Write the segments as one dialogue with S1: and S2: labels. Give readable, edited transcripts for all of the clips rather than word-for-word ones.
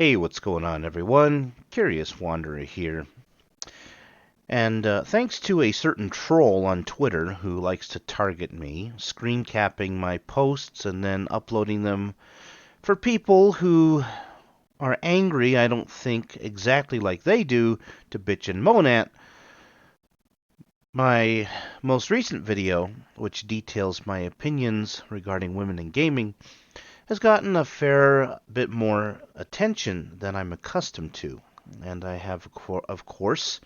S1: Hey, what's going on, everyone? Curious Wanderer here. And thanks to a certain troll on Twitter who likes to target me, screen capping my posts and then uploading them for people who are angry, I don't think, exactly like they do, to bitch and moan at. My most recent video, which details my opinions regarding women in gaming, has gotten a fair bit more attention than I'm accustomed to. And I have, of course,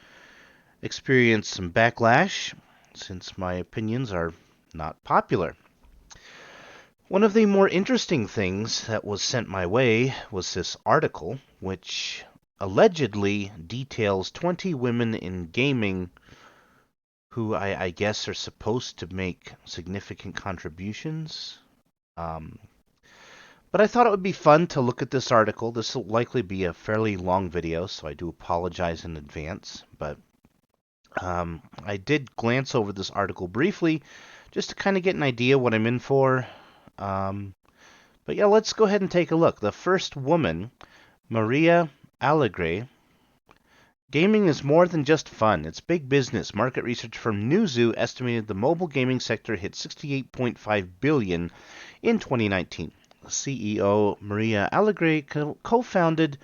S1: experienced some backlash since my opinions are not popular. One of the more interesting things that was sent my way was this article, which allegedly details 20 women in gaming who I guess are supposed to make significant contributions. Um, but I thought it would be fun to look at this article. This will likely be a fairly long video, so I do apologize in advance. But I did glance over this article briefly just to kind of get an idea what I'm in for. Um, but yeah, let's go ahead and take a look. The first woman, Maria Alegre. Gaming is more than just fun. It's big business. Market research from Newzoo estimated the mobile gaming sector hit 68.5 billion in 2019. CEO Maria Alegre co-founded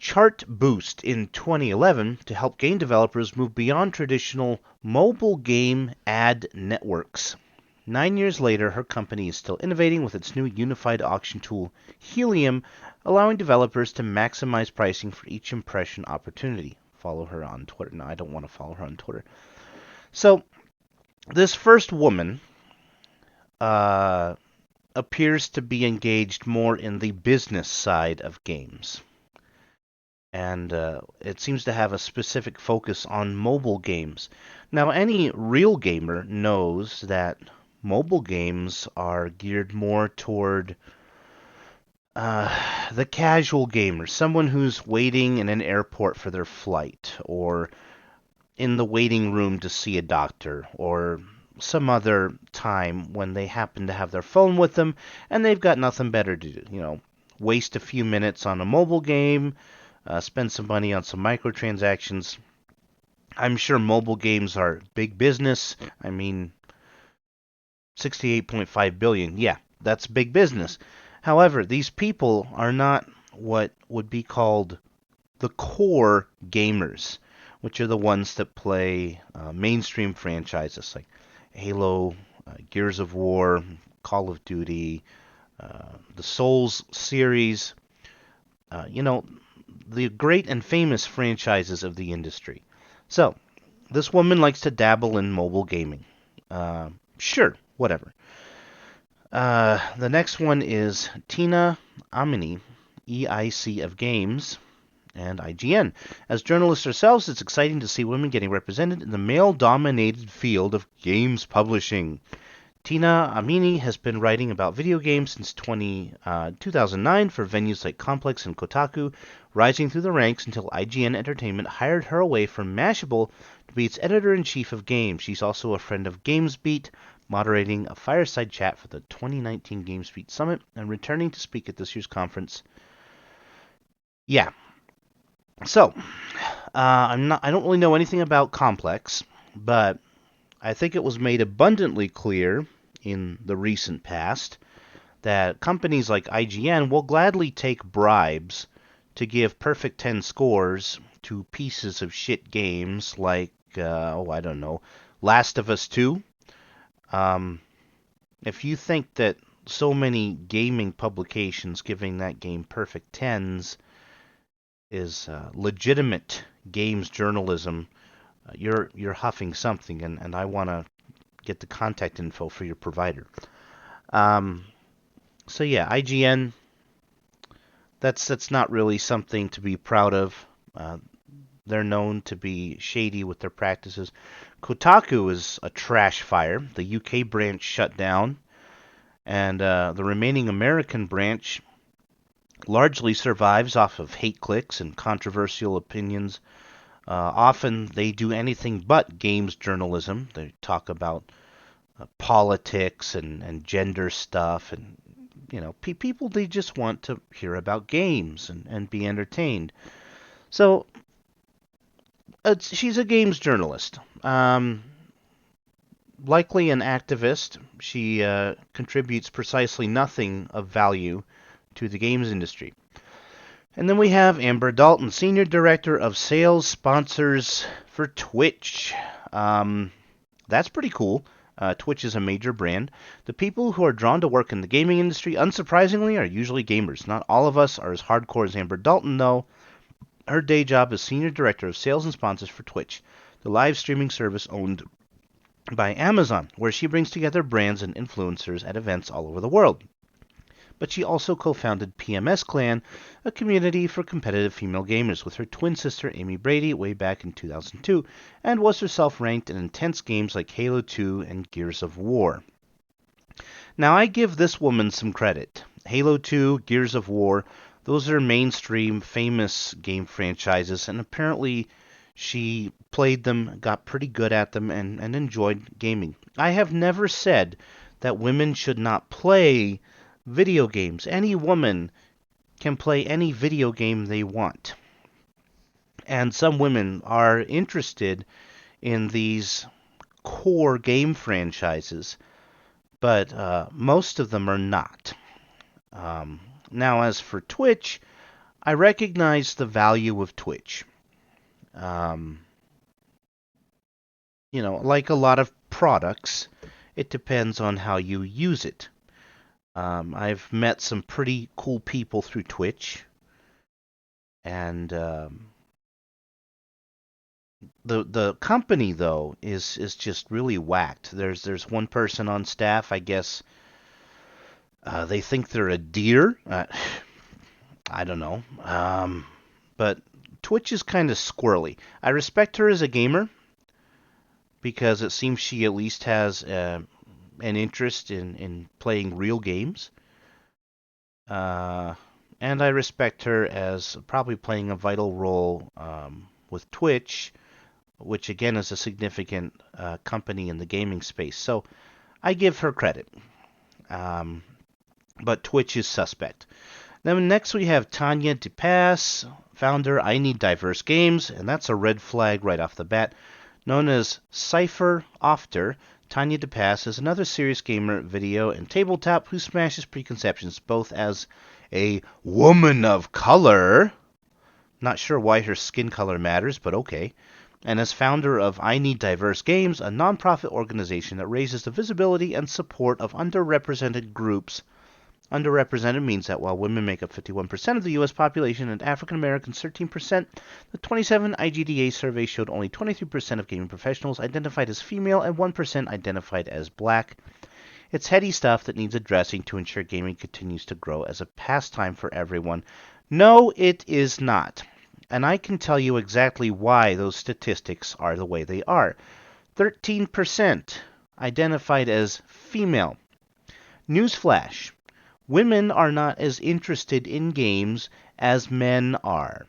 S1: Chartboost in 2011 to help game developers move beyond traditional mobile game ad networks. 9 years later, her company is still innovating with its new unified auction tool, Helium, allowing developers to maximize pricing for each impression opportunity. Follow her on Twitter. No, I don't want to follow her on Twitter. So, this first woman uh, appears to be engaged more in the business side of games. And it seems to have a specific focus on mobile games. Now, any real gamer knows that mobile games are geared more toward the casual gamer, someone who's waiting in an airport for their flight, or in the waiting room to see a doctor, or some other time when they happen to have their phone with them and they've got nothing better to do. Waste a few minutes on a mobile game, spend some money on some microtransactions. I'm sure mobile games are big business. I mean, 68.5 billion. Yeah, that's big business. However, these people are not what would be called the core gamers, which are the ones that play mainstream franchises like Halo, Gears of War, Call of Duty, the Souls series, you know, the great and famous franchises of the industry. So, this woman likes to dabble in mobile gaming. Sure, whatever. The next one is Tina Amini, EIC of Games, and IGN. As journalists ourselves, it's exciting to see women getting represented in the male-dominated field of games publishing. Tina Amini has been writing about video games since 2009 for venues like Complex and Kotaku, rising through the ranks until IGN Entertainment hired her away from Mashable to be its editor-in-chief of games. She's also a friend of GamesBeat, moderating a fireside chat for the 2019 GamesBeat Summit and returning to speak at this year's conference. Yeah. So, I don't really know anything about Complex, but I think it was made abundantly clear in the recent past that companies like IGN will gladly take bribes to give perfect 10 scores to pieces of shit games like, I don't know, Last of Us 2. If you think that so many gaming publications giving that game perfect 10s is legitimate games journalism, you're huffing something, and I want to get the contact info for your provider. So yeah, IGN. That's not really something to be proud of. They're known to be shady with their practices. Kotaku is a trash fire. The UK branch shut down, and the remaining American branch largely survives off of hate clicks and controversial opinions. Often they do anything but games journalism. They talk about politics and gender stuff and People, they just want to hear about games and be entertained. So she's a games journalist. Likely an activist. She contributes precisely nothing of value to the games industry. And then we have Amber Dalton, Senior Director of Sales Sponsors for Twitch. That's pretty cool. Twitch is a major brand. The people who are drawn to work in the gaming industry, unsurprisingly, are usually gamers. Not all of us are as hardcore as Amber Dalton, though. Her day job is Senior Director of Sales and Sponsors for Twitch, the live streaming service owned by Amazon, where she brings together brands and influencers at events all over the world. But she also co-founded PMS Clan, a community for competitive female gamers, with her twin sister Amy Brady way back in 2002, and was herself ranked in intense games like Halo 2 and Gears of War. Now, I give this woman some credit. Halo 2, Gears of War, those are mainstream, famous game franchises, and apparently she played them, got pretty good at them, and enjoyed gaming. I have never said that women should not play video games. Any woman can play any video game they want. And some women are interested in these core game franchises, but most of them are not. Now, as for Twitch, I recognize the value of Twitch. Like a lot of products, it depends on how you use it. I've met some pretty cool people through Twitch, and the company though is just really whacked. There's one person on staff, I guess. They think they're a deer. I don't know. But Twitch is kind of squirrely. I respect her as a gamer because it seems she at least has an interest in playing real games. And I respect her as probably playing a vital role with Twitch, which again is a significant company in the gaming space. So I give her credit. But Twitch is suspect. Then next we have Tanya DePass, founder I Need Diverse Games, and that's a red flag right off the bat. Known as Cypher Ofter, Tanya DePass is another serious gamer, video, and tabletop who smashes preconceptions both as a woman of color, not sure why her skin color matters, but okay, and as founder of I Need Diverse Games, a nonprofit organization that raises the visibility and support of underrepresented groups. Underrepresented means that while women make up 51% of the U.S. population and African Americans 13%, the 27 IGDA survey showed only 23% of gaming professionals identified as female and 1% identified as black. It's heady stuff that needs addressing to ensure gaming continues to grow as a pastime for everyone. No, it is not. And I can tell you exactly why those statistics are the way they are. 13% identified as female. Newsflash. Women are not as interested in games as men are.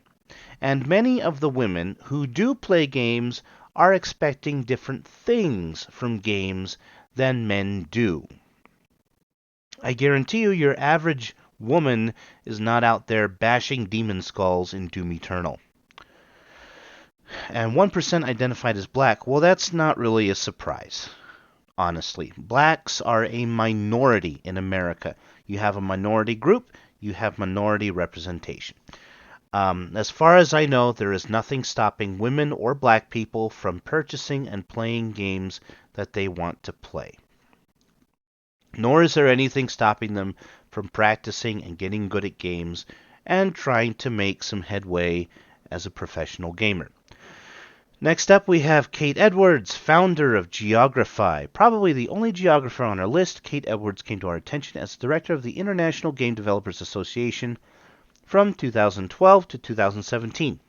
S1: And many of the women who do play games are expecting different things from games than men do. I guarantee you your average woman is not out there bashing demon skulls in Doom Eternal. And 1% identified as black, well, that's not really a surprise. Honestly, blacks are a minority in America. You have a minority group, you have minority representation. As far as I know, there is nothing stopping women or black people from purchasing and playing games that they want to play. Nor is there anything stopping them from practicing and getting good at games and trying to make some headway as a professional gamer. Next up, we have Kate Edwards, founder of Geography. Probably the only geographer on our list, Kate Edwards came to our attention as director of the International Game Developers Association from 2012 to 2017.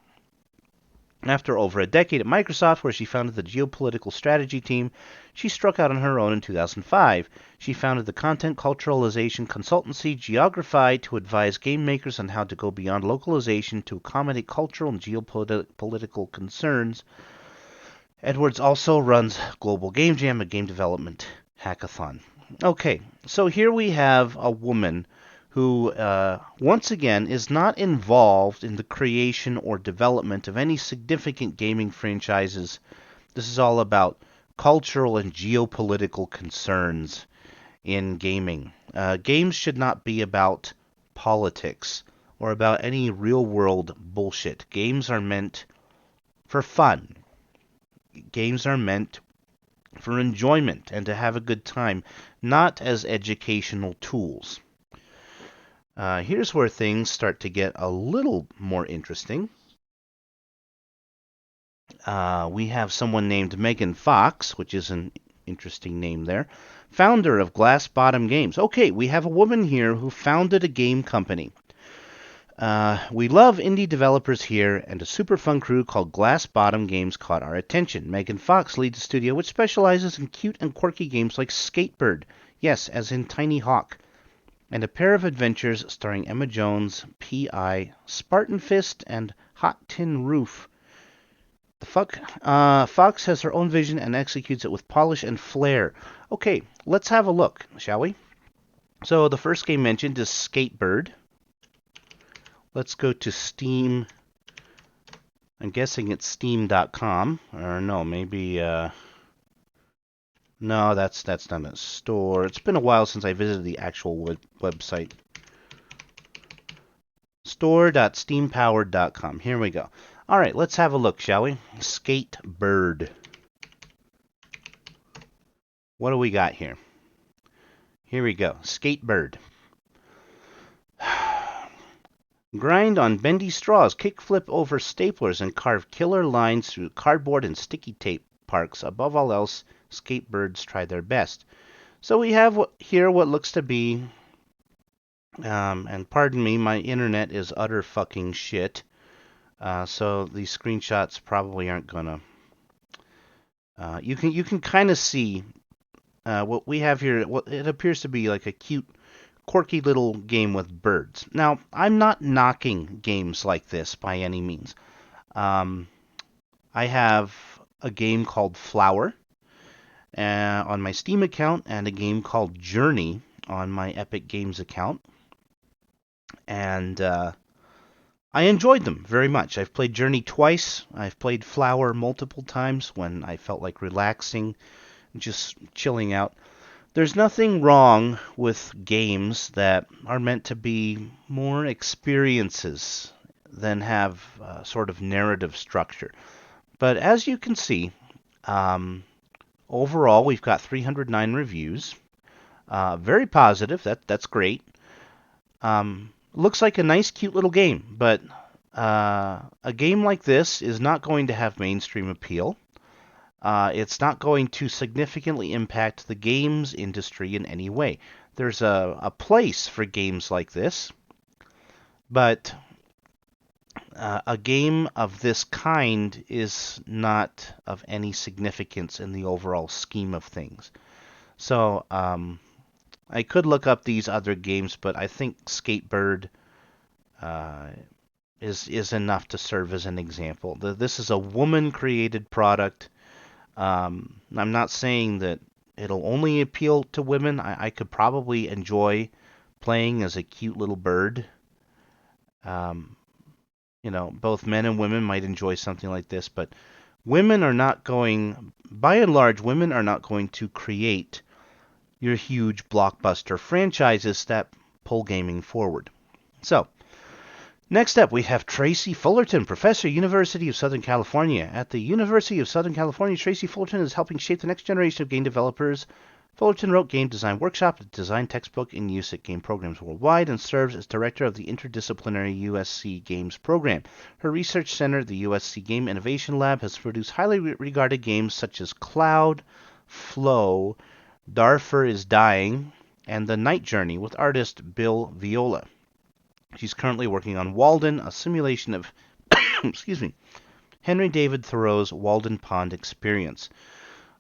S1: After over a decade at Microsoft, where she founded the geopolitical strategy team, she struck out on her own in 2005. She founded the content culturalization consultancy Geography to advise game makers on how to go beyond localization to accommodate cultural and geopolitical concerns. Edwards also runs Global Game Jam, a game development hackathon. Okay, so here we have a woman who, once again, is not involved in the creation or development of any significant gaming franchises. This is all about cultural and geopolitical concerns in gaming. Games should not be about politics or about any real world bullshit. Games are meant for fun. Games are meant for enjoyment and to have a good time, not as educational tools. Here's where things start to get a little more interesting. We have someone named Megan Fox, which is an interesting name there, founder of Glass Bottom Games. Okay, we have a woman here who founded a game company. We love indie developers here, and a super fun crew called Glass Bottom Games caught our attention. Megan Fox leads a studio which specializes in cute and quirky games like Skatebird, yes, as in Tiny Hawk, and a pair of adventures starring Emma Jones, P.I., Spartan Fist, and Hot Tin Roof. The fuck? Fox has her own vision and executes it with polish and flair. Okay, let's have a look, shall we? So the first game mentioned is Skatebird. Let's go to Steam. I'm guessing it's steam.com. Or no, maybe... No, that's not a store. It's been a while since I visited the actual website. Store.steampowered.com. Here we go. All right, let's have a look, shall we? Skatebird. What do we got here? Here we go. Skatebird. Grind on bendy straws, kickflip over staplers, and carve killer lines through cardboard and sticky tape parks. Above all else, skatebirds try their best. So we have here what looks to be, and pardon me, my internet is utter fucking shit. So these screenshots probably aren't gonna. You can kind of see what we have here. What it appears to be like a cute, quirky little game with birds. Now, I'm not knocking games like this by any means. I have a game called Flower on my Steam account and a game called Journey on my Epic Games account. And I enjoyed them very much. I've played Journey twice. I've played Flower multiple times when I felt like relaxing, just chilling out. There's nothing wrong with games that are meant to be more experiences than have sort of narrative structure. But as you can see, overall we've got 309 reviews. Very positive. That's great. Looks like a nice, cute little game, but a game like this is not going to have mainstream appeal. It's not going to significantly impact the games industry in any way. There's a place for games like this, but a game of this kind is not of any significance in the overall scheme of things. So, I could look up these other games, but I think Skatebird is enough to serve as an example. This is a woman-created product. I'm not saying that it'll only appeal to women. I could probably enjoy playing as a cute little bird. Both men and women might enjoy something like this, but women are not going, by and large, women are not going to create your huge blockbuster franchises that pull gaming forward. So, next up, we have Tracy Fullerton, professor, University of Southern California. At the University of Southern California, Tracy Fullerton is helping shape the next generation of game developers. Fullerton wrote Game Design Workshop, a design textbook in use at game programs worldwide, and serves as director of the interdisciplinary USC Games program. Her research center, the USC Game Innovation Lab, has produced highly regarded games such as Cloud, Flow, Darfur is Dying, and The Night Journey with artist Bill Viola. She's currently working on Walden, a simulation of Henry David Thoreau's Walden Pond experience.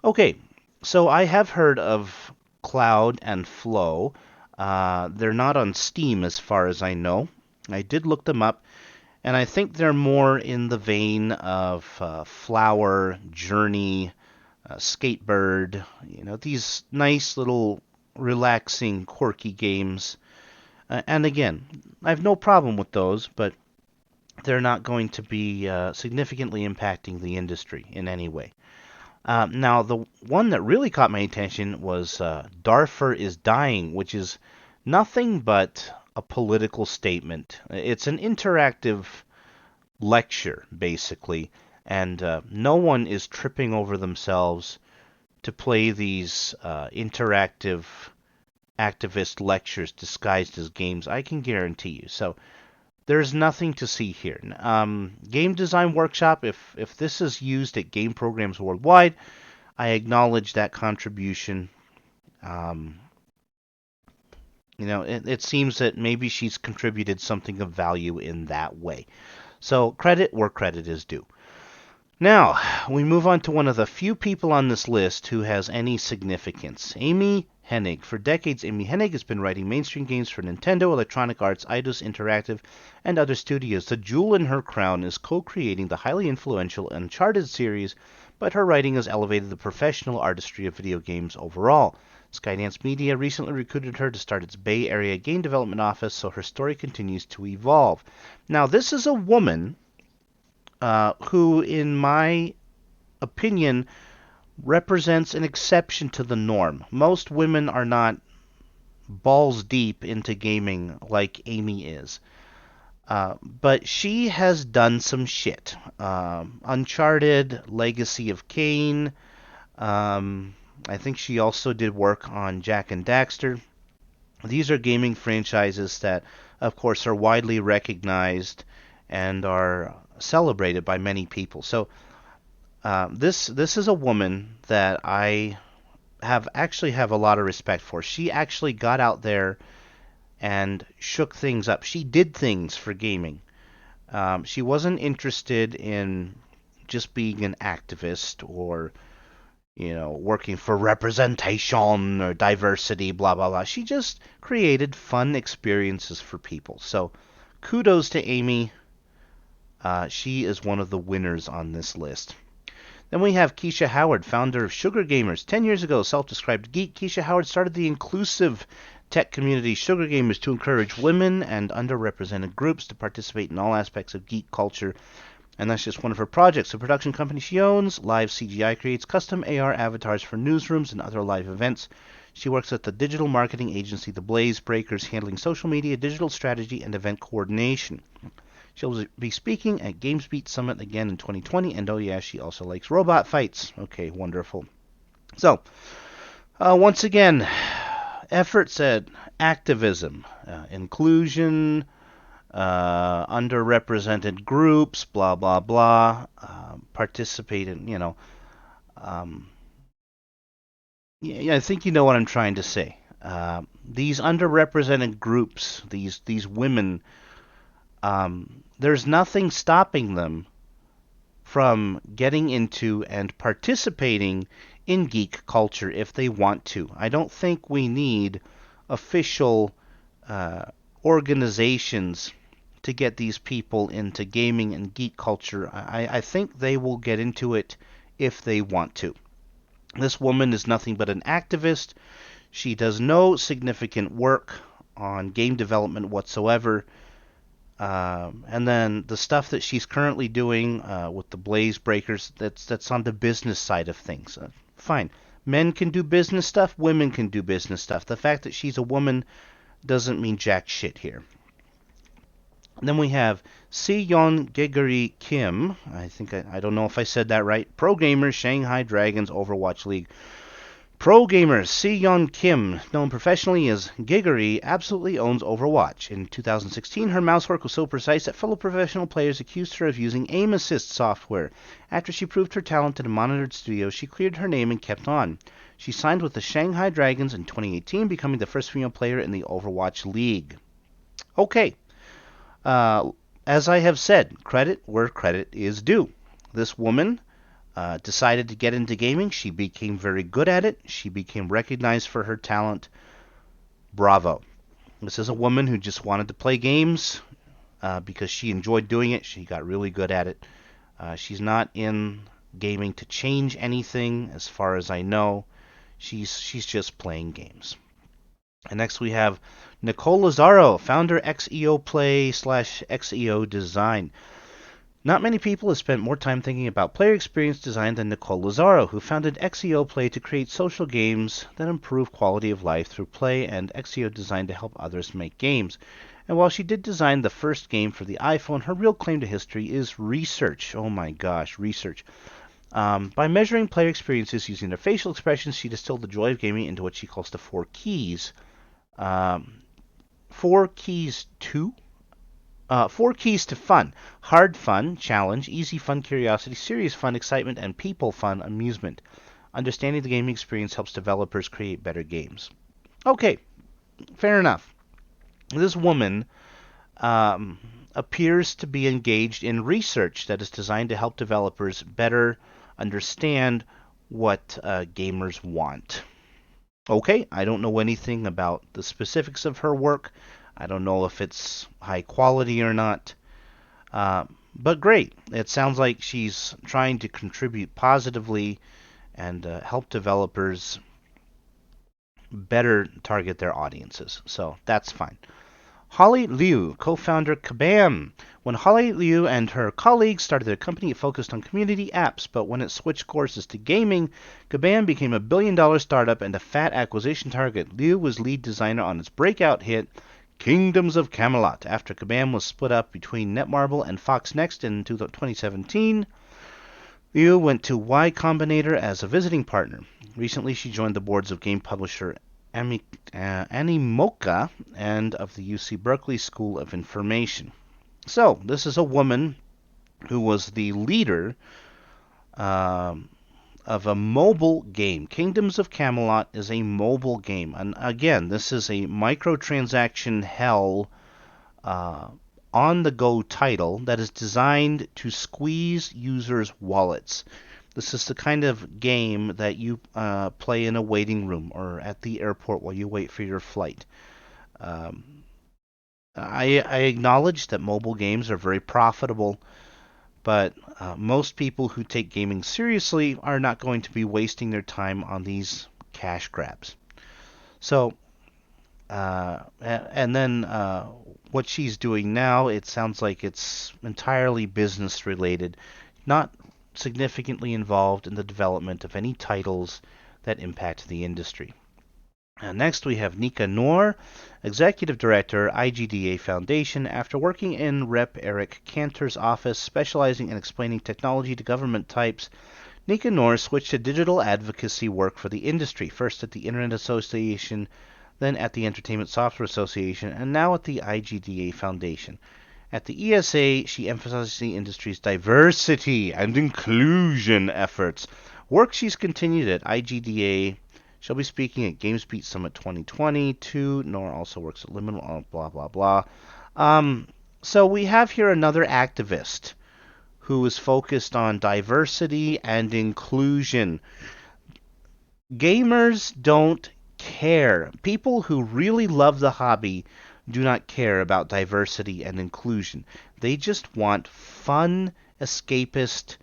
S1: Okay, so I have heard of Cloud and Flow. They're not on Steam as far as I know. I did look them up, and I think they're more in the vein of Flower, Journey, Skatebird, these nice little relaxing, quirky games. And again, I have no problem with those, but they're not going to be significantly impacting the industry in any way. Now, the one that really caught my attention was Darfur is Dying, which is nothing but a political statement. It's an interactive lecture, basically, and no one is tripping over themselves to play these interactive activist lectures disguised as games. I can guarantee you. So there's nothing to see here. Game Design Workshop, if this is used at game programs worldwide, I acknowledge that contribution. Um, it seems that maybe she's contributed something of value in that way. So credit where credit is due. Now, we move on to one of the few people on this list who has any significance. Amy Hennig. For decades, Amy Hennig has been writing mainstream games for Nintendo, Electronic Arts, Eidos Interactive, and other studios. The jewel in her crown is co-creating the highly influential Uncharted series, but her writing has elevated the professional artistry of video games overall. Skydance Media recently recruited her to start its Bay Area game development office, so her story continues to evolve. Now, this is a woman who, in my opinion, represents an exception to the norm. Most women are not balls deep into gaming like Amy is. But she has done some shit. Uncharted, Legacy of Kain. I think she also did work on Jak and Daxter. These are gaming franchises that, of course, are widely recognized and are celebrated by many people. So this is a woman that I have a lot of respect for. She actually got out there and shook things up. She did things for gaming. She wasn't interested in just being an activist or working for representation or diversity, blah blah blah. She just created fun experiences for people. So kudos to Amy. She is one of the winners on this list. Then we have Keisha Howard, founder of Sugar Gamers. 10 years ago, self-described geek, Keisha Howard started the inclusive tech community Sugar Gamers to encourage women and underrepresented groups to participate in all aspects of geek culture. And that's just one of her projects. The production company she owns, Live CGI, creates custom AR avatars for newsrooms and other live events. She works at the digital marketing agency The Blaze Breakers, handling social media, digital strategy, and event coordination. She'll be speaking at GamesBeat Summit again in 2020, and oh yeah, she also likes robot fights. Okay, wonderful. So, once again, efforts at activism, inclusion, underrepresented groups, blah blah blah, participate in, yeah, I think you know what I'm trying to say. These underrepresented groups, these women, there's nothing stopping them from getting into and participating in geek culture if they want to. I don't think we need official organizations to get these people into gaming and geek culture. I think they will get into it if they want to. This woman is nothing but an activist. She does no significant work on game development whatsoever. And then the stuff that she's currently doing with the Blaze Breakers, that's on the business side of things. Fine. Men can do business stuff. Women can do business stuff. The fact that she's a woman doesn't mean jack shit here. And then we have Si-yeon Geguri Kim. I don't know if I said that right. Pro gamer, Shanghai Dragons, Overwatch League. Pro gamer Si-yeon Kim, known professionally as Geguri, absolutely owns Overwatch. In 2016, her mousework was so precise that fellow professional players accused her of using aim assist software. After she proved her talent in a monitored studio, she cleared her name and kept on. She signed with the Shanghai Dragons in 2018, becoming the first female player in the Overwatch League. Okay. As I have said, credit where credit is due. This woman decided to get into gaming. She became very good at it. She became recognized for her talent. Bravo. This is a woman who just wanted to play games because she enjoyed doing it. She got really good at it. She's not in gaming to change anything, as far as I know. She's just playing games. And next we have Nicole Lazaro, founder XEO Play slash XEO Design. Not many people have spent more time thinking about player experience design than Nicole Lazaro, who founded XEO Play to create social games that improve quality of life through play, and XEO Design to help others make games. And while she did design the first game for the iPhone, her real claim to history is research. Oh my gosh, research. By measuring player experiences using their facial expressions, she distilled the joy of gaming into what she calls the four keys. Um, four keys to Four keys to fun: hard fun, challenge; easy fun, curiosity; serious fun, excitement; and people fun, amusement. Understanding the gaming experience helps developers create better games. Okay, fair enough. This woman um, appears to be engaged in research that is designed to help developers better understand what gamers want. Okay, I don't know anything about the specifics of her work. I don't know if it's high quality or not. But great. It sounds like she's trying to contribute positively and help developers better target their audiences. So that's fine. Holly Liu, co-founder Kabam. When Holly Liu and her colleagues started their company, it focused on community apps, but when it switched courses to gaming, Kabam became a billion-dollar startup and a fat acquisition target. Liu was lead designer on its breakout hit Kingdoms of Camelot after Kabam was split up between Netmarble and Fox Next in 2017. Liu went to Y Combinator as a visiting partner. Recently, she joined the boards of game publisher Animoca and of the UC Berkeley School of Information. So, this is a woman who was the leader of a mobile game. Kingdoms of Camelot is a mobile game. And again, this is a microtransaction hell on the go title that is designed to squeeze users' wallets. This is the kind of game that you play in a waiting room or at the airport while you wait for your flight. Um, I acknowledge that mobile games are very profitable, but most people who take gaming seriously are not going to be wasting their time on these cash grabs. So, and then what she's doing now, it sounds like it's entirely business related, not significantly involved in the development of any titles that impact the industry. Next, we have Nika Noor, Executive Director, IGDA Foundation. After working in Rep. Eric Cantor's office, specializing in explaining technology to government types, Nika Noor switched to digital advocacy work for the industry, first at the Internet Association, then at the Entertainment Software Association, and now at the IGDA Foundation. At the ESA, she emphasizes the industry's diversity and inclusion efforts. Work she's continued at IGDA. She'll be speaking at GamesBeat Summit 2022. Nora also works at Liminal, blah, blah, blah. So we have here another activist who is focused on diversity and inclusion. Gamers don't care. People who really love the hobby do not care about diversity and inclusion. They just want fun, escapist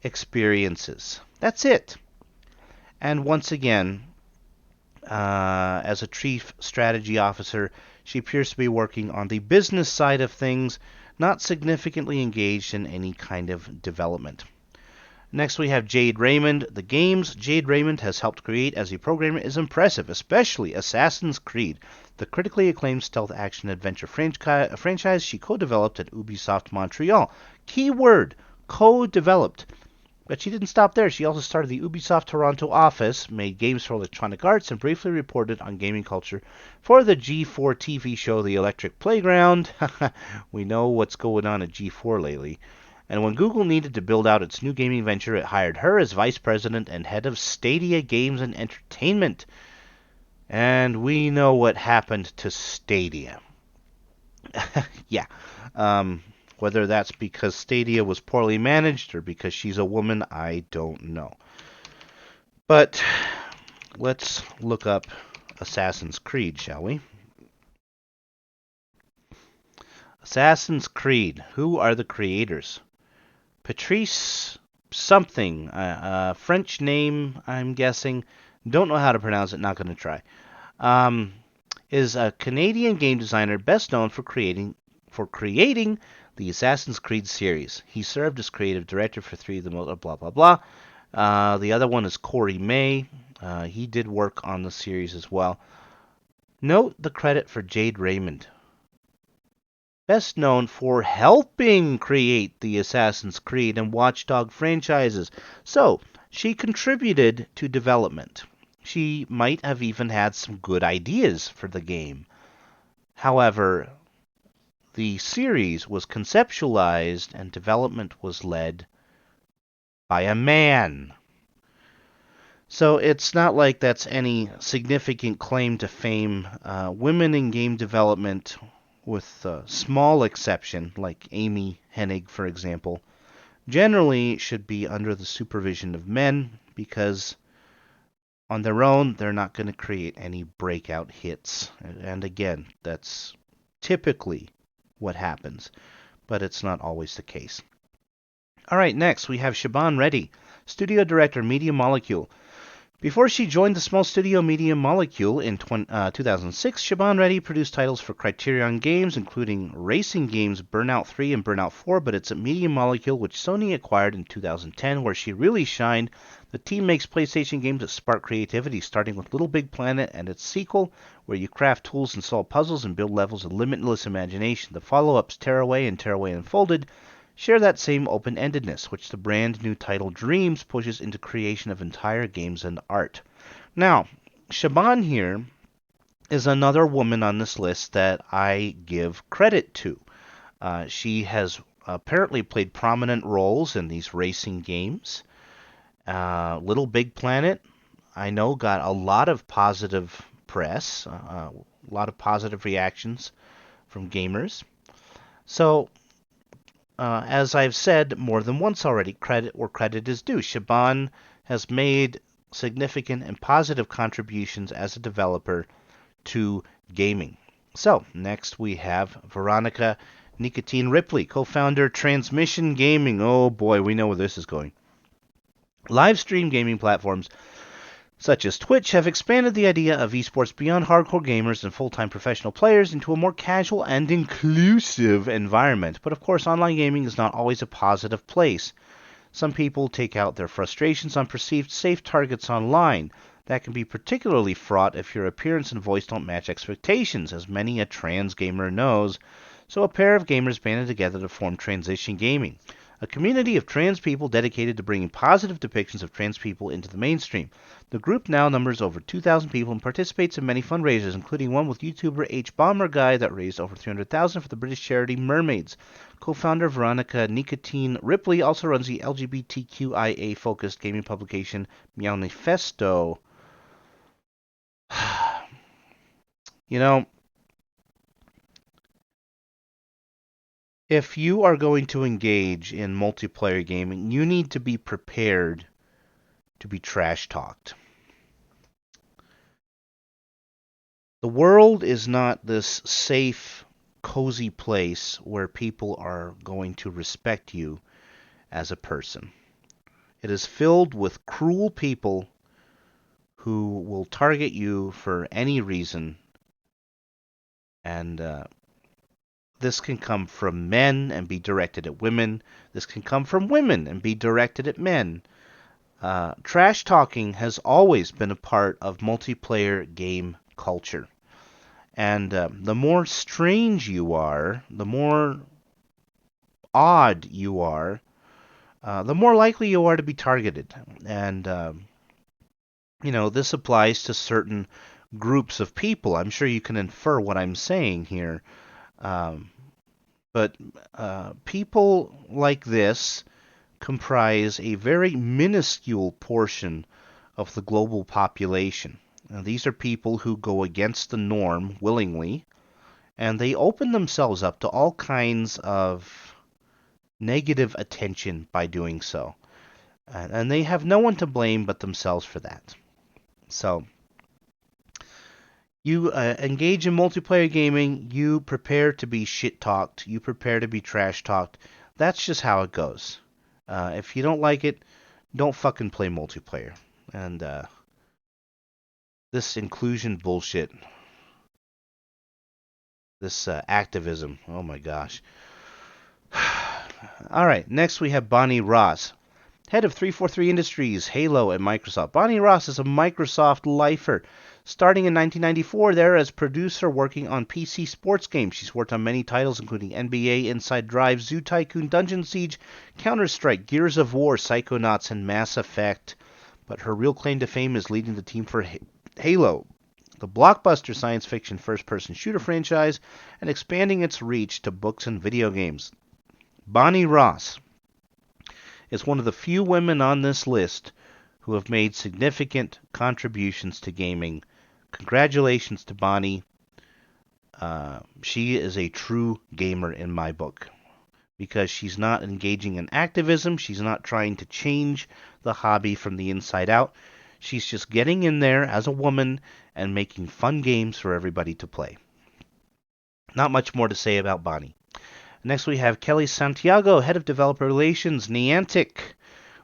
S1: experiences. That's it. And once again, as a chief strategy officer, she appears to be working on the business side of things, not significantly engaged in any kind of development. Next, we have Jade Raymond. The games Jade Raymond has helped create as a programmer is impressive, especially Assassin's Creed, the critically acclaimed stealth action adventure franchise she co-developed at Ubisoft Montreal. Keyword, co-developed. But she didn't stop there. She also started the Ubisoft Toronto office, made games for Electronic Arts, and briefly reported on gaming culture for the G4 TV show The Electric Playground. We know what's going on at G4 lately. And when Google needed to build out its new gaming venture, it hired her as vice president and head of Stadia Games and Entertainment. And we know what happened to Stadia. Yeah. Whether that's because Stadia was poorly managed or because she's a woman, I don't know. But let's look up Assassin's Creed, shall we? Assassin's Creed. Who are the creators? Patrice something. French name, I'm guessing. Don't know how to pronounce it, not going to try. is a Canadian game designer best known for creating the Assassin's Creed series. He served as creative director for three of the most blah blah blah. The other one is Corey May. He did work on the series as well. Note the credit for Jade Raymond, best known for helping create the Assassin's Creed and Watch Dog franchises. So, she contributed to development. She might have even had some good ideas for the game. However, the series was conceptualized and development was led by a man. So it's not like that's any significant claim to fame. Women in game development, with a small exception, like Amy Hennig, for example, generally should be under the supervision of men because on their own they're not going to create any breakout hits. And again, that's typically what happens, but it's not always the case. All right, next we have Shaban Reddy, studio director, Media Molecule. Before she joined the small studio Media Molecule in 2006, Shaban Reddy produced titles for Criterion Games, including racing games Burnout 3 and Burnout 4, but it's at Media Molecule, which Sony acquired in 2010, where she really shined. The team makes PlayStation games that spark creativity, starting with Little Big Planet and its sequel, where you craft tools and solve puzzles and build levels of limitless imagination. The follow-ups Tearaway and Tearaway Unfolded share that same open-endedness, which the brand new title Dreams pushes into creation of entire games and art. Now, Shaban here is another woman on this list that I give credit to. She has apparently played prominent roles in these racing games. Little Big Planet, I know, got a lot of positive press, a lot of positive reactions from gamers. So, as I've said more than once already, credit where credit is due. Shaban has made significant and positive contributions as a developer to gaming. So, next we have Veronica Nicotine Ripley, co-founder Transmission Gaming. Oh boy, we know where this is going. Live stream gaming platforms such as Twitch have expanded the idea of esports beyond hardcore gamers and full-time professional players into a more casual and inclusive environment. But of course, online gaming is not always a positive place. Some people take out their frustrations on perceived safe targets online. That can be particularly fraught if your appearance and voice don't match expectations, as many a trans gamer knows. So a pair of gamers banded together to form Transition Gaming, a community of trans people dedicated to bringing positive depictions of trans people into the mainstream. The group now numbers over 2,000 people and participates in many fundraisers, including one with YouTuber H. Bomber Guy that raised over $300,000 for the British charity Mermaids. Co-founder Veronica Nicotine Ripley also runs the LGBTQIA-focused gaming publication Meowfesto. You know, if you are going to engage in multiplayer gaming, you need to be prepared to be trash talked. The world is not this safe, cozy place where people are going to respect you as a person. It is filled with cruel people who will target you for any reason, and this can come from men and be directed at women. This can come from women and be directed at men. Trash talking has always been a part of multiplayer game culture. And the more strange you are, the more odd you are, the more likely you are to be targeted. And, this applies to certain groups of people. I'm sure you can infer what I'm saying here. But people like this comprise a very minuscule portion of the global population. Now, these are people who go against the norm willingly, and they open themselves up to all kinds of negative attention by doing so. And they have no one to blame but themselves for that. So, you engage in multiplayer gaming, you prepare to be shit-talked, you prepare to be trash-talked. That's just how it goes. If you don't like it, don't fucking play multiplayer. And this inclusion bullshit This activism. Oh my gosh. All right, next we have Bonnie Ross, head of 343 Industries, Halo, and Microsoft. Bonnie Ross is a Microsoft lifer. Starting in 1994 there as producer working on PC sports games. She's worked on many titles including NBA, Inside Drive, Zoo Tycoon, Dungeon Siege, Counter-Strike, Gears of War, Psychonauts, and Mass Effect. But her real claim to fame is leading the team for Halo, the blockbuster science fiction first-person shooter franchise, and expanding its reach to books and video games. Bonnie Ross is one of the few women on this list who have made significant contributions to gaming. Congratulations to Bonnie. She is a true gamer in my book because she's not engaging in activism. She's not trying to change the hobby from the inside out. She's just getting in there as a woman and making fun games for everybody to play. Not much more to say about Bonnie. Next we have Kelly Santiago, Head of Developer Relations, Niantic.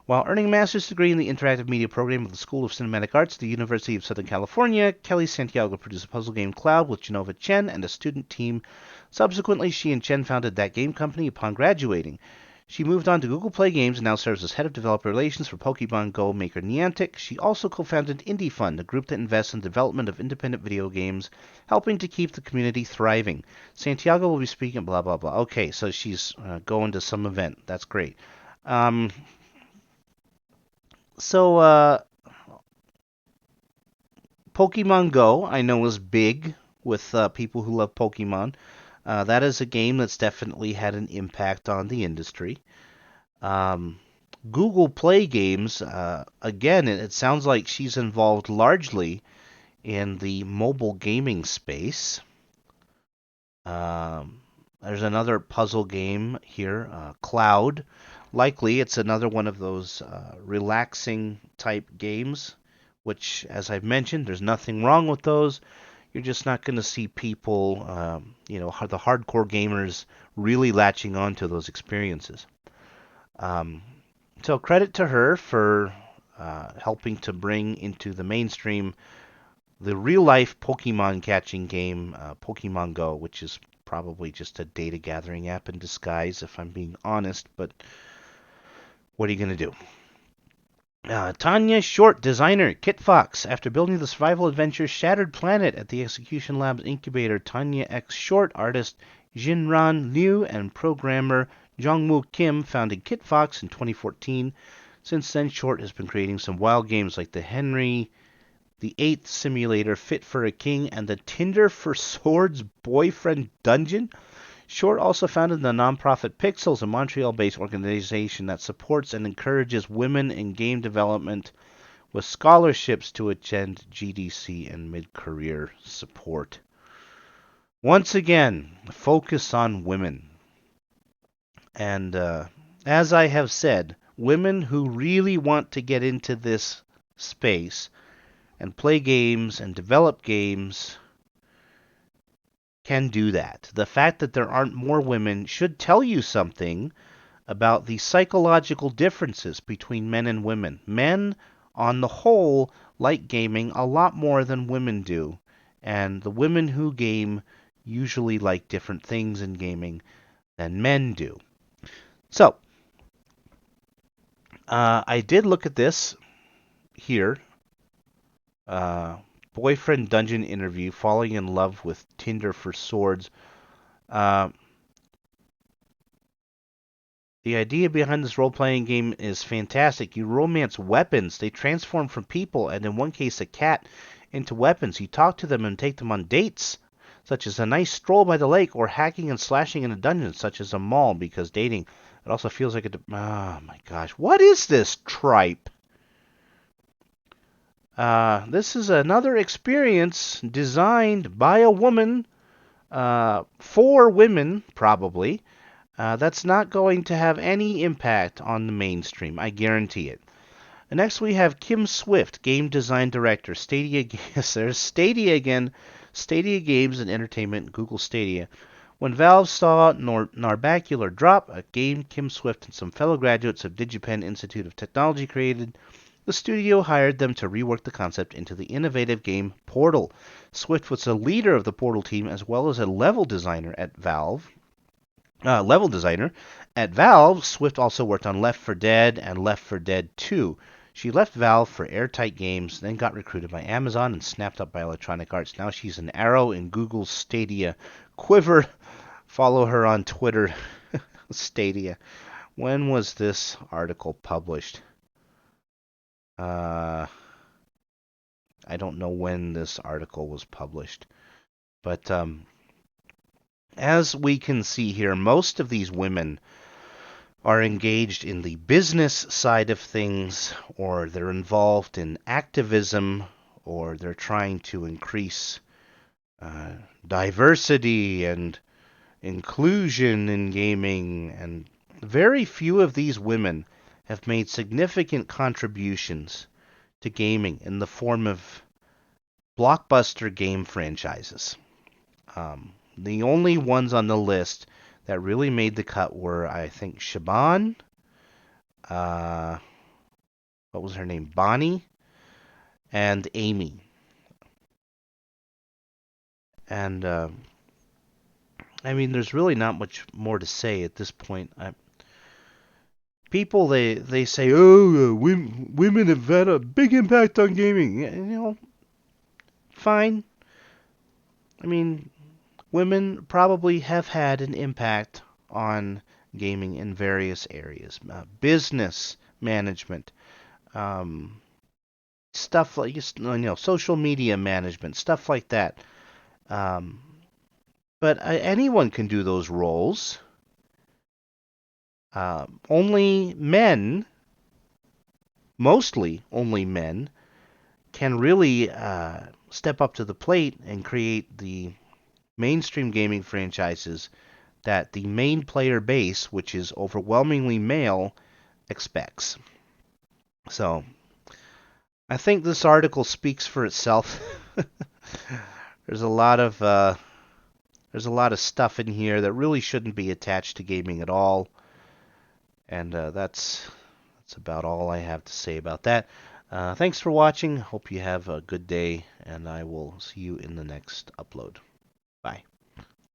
S1: While earning a master's degree in the interactive media program of the School of Cinematic Arts at the University of Southern California, Kelly Santiago produced a puzzle game Cloud with Genova Chen and a student team. Subsequently, she and Chen founded that game company upon graduating. She moved on to Google Play Games and now serves as Head of Developer Relations for Pokemon Go maker Niantic. She also co-founded Indie Fund, a group that invests in the development of independent video games, helping to keep the community thriving. Santiago will be speaking blah, blah, blah. Okay, so she's going to some event. That's great. Pokemon Go, I know, is big with people who love Pokemon. That is a game that's definitely had an impact on the industry. Google Play Games, again, it sounds like she's involved largely in the mobile gaming space. There's another puzzle game here, Cloud. Likely it's another one of those relaxing type games, which, as I've mentioned, there's nothing wrong with those. You're just not going to see people, the hardcore gamers really latching on to those experiences. So credit to her for helping to bring into the mainstream the real-life Pokemon catching game, Pokemon Go, which is probably just a data gathering app in disguise, if I'm being honest, but what are you going to do? Tanya Short, designer, Kit Fox. After building the survival adventure Shattered Planet at the Execution Labs incubator, Tanya X Short, artist Jinran Liu, and programmer Jongwoo Kim founded Kit Fox in 2014. Since then, Short has been creating some wild games like the Henry VIII Simulator, Fit for a King, and the Tinder for Swords Boyfriend Dungeon. Short also founded the nonprofit Pixels, a Montreal-based organization that supports and encourages women in game development with scholarships to attend GDC and mid-career support. Once again, focus on women. And as I have said, women who really want to get into this space and play games and develop games can do that. The fact that there aren't more women should tell you something about the psychological differences between men and women. Men, on the whole, like gaming a lot more than women do, and the women who game usually like different things in gaming than men do. So, I did look at this here. Boyfriend dungeon interview, falling in love with Tinder for Swords. The idea behind this role-playing game is fantastic. You romance weapons. They transform from people, and in one case a cat, into weapons. You talk to them and take them on dates, such as a nice stroll by the lake, or hacking and slashing in a dungeon, such as a mall, because dating, it also feels like oh my gosh, what is this tripe? This is another experience designed by a woman, for women, probably. That's not going to have any impact on the mainstream, I guarantee it. And next we have Kim Swift, Game Design Director, Stadia. Yes, there's Stadia again. Stadia Games and Entertainment, Google Stadia. When Valve saw Narbacular drop, a game Kim Swift and some fellow graduates of DigiPen Institute of Technology created, The studio hired them to rework the concept into the innovative game Portal. Swift was a leader of the Portal team as well as a level designer at Valve. Swift also worked on Left 4 Dead and Left 4 Dead 2. She left Valve for Airtight Games, then got recruited by Amazon and snapped up by Electronic Arts. Now she's an arrow in Google's Stadia quiver. Follow her on Twitter. Stadia. When was this article published? I don't know when this article was published. But as we can see here, most of these women are engaged in the business side of things, or they're involved in activism, or they're trying to increase diversity and inclusion in gaming. And very few of these women have made significant contributions to gaming in the form of blockbuster game franchises. The only ones on the list that really made the cut were, I think, Shaban, what was her name? Bonnie, and Amy. And, I mean, there's really not much more to say at this point. People, they say, oh, women have had a big impact on gaming. You know, fine. I mean, women probably have had an impact on gaming in various areas. Business management, um, stuff like, social media management, stuff like that. Um, but anyone can do those roles. Only men, mostly only men, can really step up to the plate and create the mainstream gaming franchises that the main player base, which is overwhelmingly male, expects. So, I think this article speaks for itself. There's a lot of stuff in here that really shouldn't be attached to gaming at all, and that's about all I have to say about that. Thanks for watching. Hope you have a good day, and I will see you in the next upload. Bye.